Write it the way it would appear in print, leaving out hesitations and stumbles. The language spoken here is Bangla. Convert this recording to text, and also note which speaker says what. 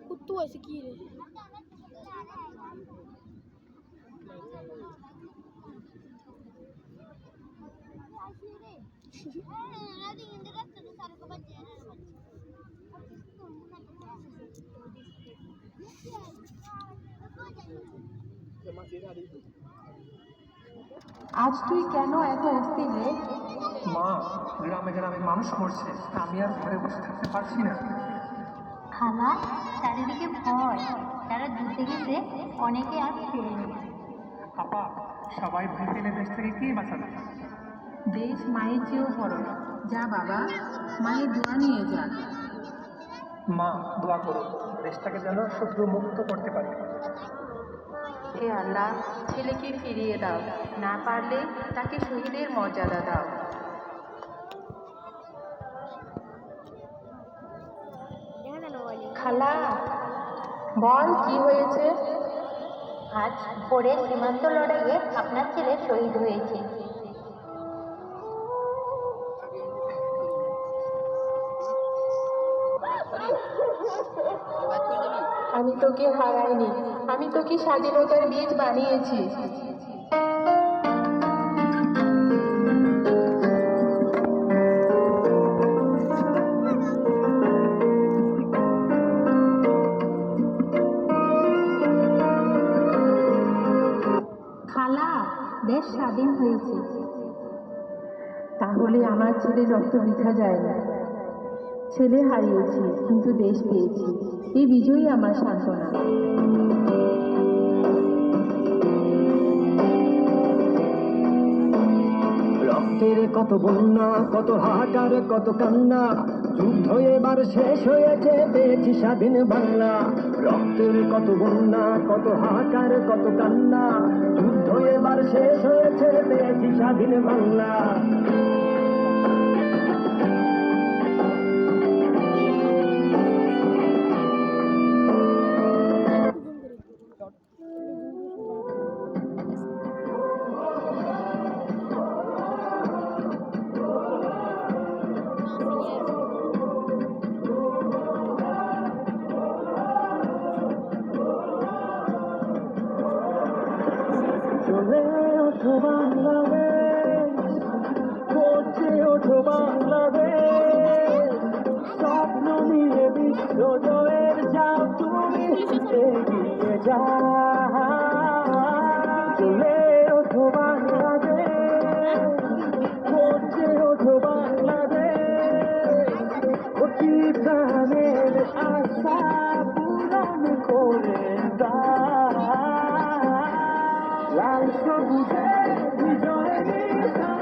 Speaker 1: কুত্তু আছে কি রে?
Speaker 2: আজ তুই কেন এত অস্থির রে?
Speaker 3: মা, গ্রামে গ্রামে মানুষ মরছে, আমি আর ঘরে বসে থাকতে পারছি না।
Speaker 4: খালা, চারিদিকে ভয়। যারা যুদ্ধে গেছে অনেকে আর ফেরেনি।
Speaker 3: আপা, সবাই ভয় পেলে দেশ থেকে কে বাঁচাবে?
Speaker 2: দেশ মায়ের চেয়েও বড়। যা বাবা, মায়ের দোয়া নিয়ে যা।
Speaker 3: মা, দোয়া করো, দেশটাকে যেন শত্রু মুক্ত করতে পারি।
Speaker 2: হে আল্লাহ, ছেলেকে ফিরিয়ে দাও, না পারলে তাকে শহীদের মর্যাদা দাও। খালা, বল কি হয়েছে?
Speaker 4: আজ ভোরে সীমান্ত লড়াইয়ে আপনার ছেলে শহীদ হয়েছে।
Speaker 2: আমি তোকে হারাইনি, আমি তোকে স্বাধীনতার বীজ বানিয়েছি।
Speaker 4: খালা, দেশ স্বাধীন হয়েছে।
Speaker 2: তাহলে আমার ছেলে রক্ত বৃথা যায় না। ছেলে হারিয়েছি কিন্তু দেশ পেয়েছি, এই বিজয়ই আমার সান্ত্বনা।
Speaker 5: রক্তের কত বন্যা, কত হাহাকার, কত কান্না, যুদ্ধ এবার শেষ হয়েছে, পেয়েছি স্বাধীন বাংলা। রক্তের কত বন্যা, কত হাহাকার, কত কান্না, যুদ্ধ এবার শেষ হয়েছে, পেয়েছি স্বাধীন বাংলা। চলে ওঠো বাংলাদেশ, গর্জে ওঠো বাংলাদেশ, স্বপ্ন নিয়ে বিশ্ব জয়ের যাও তুমি এগিয়ে যাও। চলে ওঠো বাংলাদেশ, গর্জে ওঠো বাংলাদেশ, অতি প্রাণের আশা পূরণ করে দাও। লাল সবুজের বিজয় নিশান